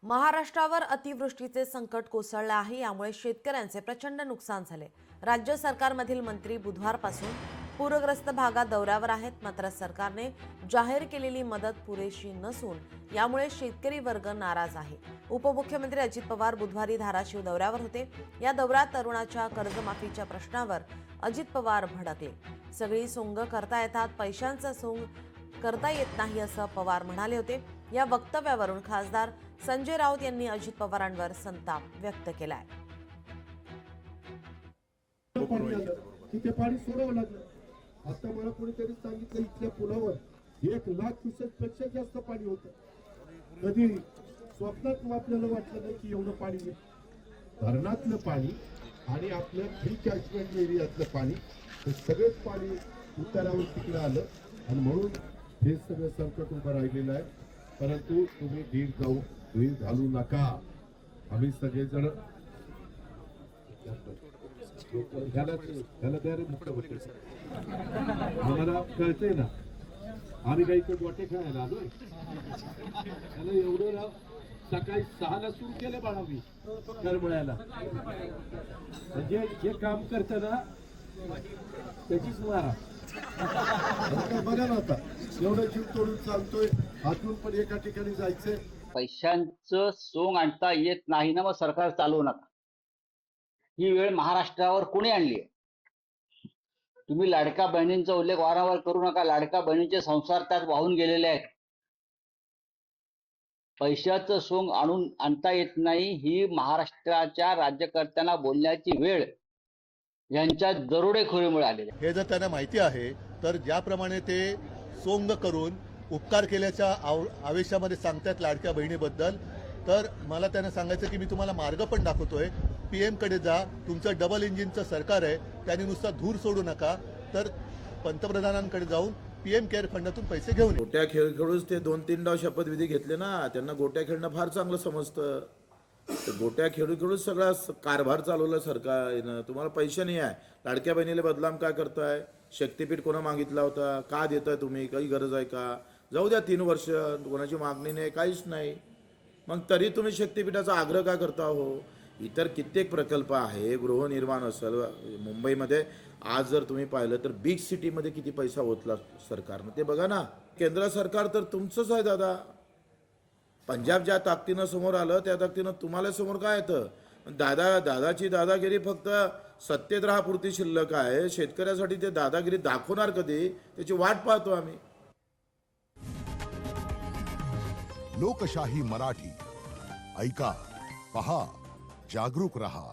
महाराष्ट्रावर अतिवृष्टीचे संकट कोसळले आहे। यामुळे शेतकऱ्यांचे प्रचंड नुकसान झाले। राज्य सरकारमधील मंत्री बुधवारपासून पूरग्रस्त भागात दौऱ्यावर आहेत, मात्र सरकारने जाहीर केलेली मदत पुरेशी नसून यामुळे शेतकरी वर्ग नाराज आहे। उपमुख्यमंत्री अजित पवार बुधवारी धाराशिव दौऱ्यावर होते। या दौऱ्यात तरुणाच्या कर्जमाफीच्या प्रश्नावर अजित पवार भडकले। सगळी सोंग करता येतात, पैशांचा सोंग करता येत नाही असं पवार म्हणाले होते। या वक्तव्यावरून खासदार संजय राऊत यांनी अजित पवारांवर संताप व्यक्त केलाय। तिथे पाणी सोडावं लागलं। आता मला कोणीतरी सांगितलं इथल्या पुलावर 1,00,000 क्युसेक पेक्षा जास्त पाणी होतं। कधी स्वप्नात आपल्याला वाटलं नाही की एवढं पाणी येईल। धरणातलं पाणी आणि आपल्या फ्री कॅचमेंट एरियातलं पाणी हे सगळंच पाणी उतारावर तिकडे आलं आणि म्हणून हे सगळं संकट उभं राहिलेलं आहे। परंतु तुम्ही धीर घालू नका। आम्ही सगळेजण आम्हाला कळतंय ना, आम्ही काही तो गोटे खेळायला आलोय। त्याला एवढं राव सकाळी 6ला सुरू केलं बाळावी करमळ्याला। म्हणजे जे काम करतं ना त्याचीच मारा बघा ना। आता एवढं जीव तोडून चालतोय, अजून पण एका ठिकाणी जायचंय। पैशांचं सोंग आणता येत नाही ना, मग सरकार चालवू नका। ही वेळ महाराष्ट्रावर कोणी आणली आहे? तुम्ही लाडक्या बहिणींचा उल्लेख वारंवार करू नका। लाडक्या बहिणींचे संसार त्यात वाहून गेलेले आहेत। पैशाचं सोंग आणता येत नाही ही महाराष्ट्राच्या राज्यकर्त्यांना बोलण्याची वेळ यांच्या दरोडेखोरीमुळे आलेली आहे। हे जर त्यांना माहिती आहे तर ज्याप्रमाणे ते सोंग करून उपकार केल्याच्या आवेशामध्ये सांगतात लाडक्या बहिणीबद्दल, तर मला त्यांना सांगायचं की मी तुम्हाला मार्ग पण दाखवतोय। PM कडे जा, तुमचं डबल इंजिनचं सरकार आहे, त्यांनी नुसता धूर सोडू नका, तर पंतप्रधानांकडे जाऊन PM केअर फंडातून पैसे घेऊन गोट्या खेळ खेळूच ते 2-3 डाव शपथविधी घेतले ना। त्यांना गोट्या खेळणं फार चांगलं समजतं। गोट्या खेळूच सगळा कारभार चालवला सरकारनं। तुम्हाला पैसे नाही आहे, लाडक्या बहिणीला बदनाम का करताय? शक्तीपीठ कोणा मागितला होता? का देताय तुम्ही? काही गरज आहे का? जाऊ द्या 3 वर्ष, कोणाची मागणी नाही, काहीच नाही, मग तरी तुम्ही शक्तीपीठाचा आग्रह का करता हो? इतर कित्येक प्रकल्प आहे, गृहनिर्माण असेल मुंबईमध्ये। आज जर तुम्ही पाहिलं तर बिग सिटीमध्ये किती पैसा ओतला सरकारनं ते बघा ना। केंद्र सरकार तर तुमचंच आहे दादा। पंजाब ज्या ताकदीनं समोर आलं त्या ताकदीनं तुम्हाला समोर काय येतं? दादाची दादागिरी फक्त सत्तेत राहापुरती शिल्लक आहे। शेतकऱ्यासाठी ते दादागिरी दाखवणार कधी, त्याची वाट पाहतो आम्ही। लोकशाही मराठी ऐका, पहा, जागरूक रहा।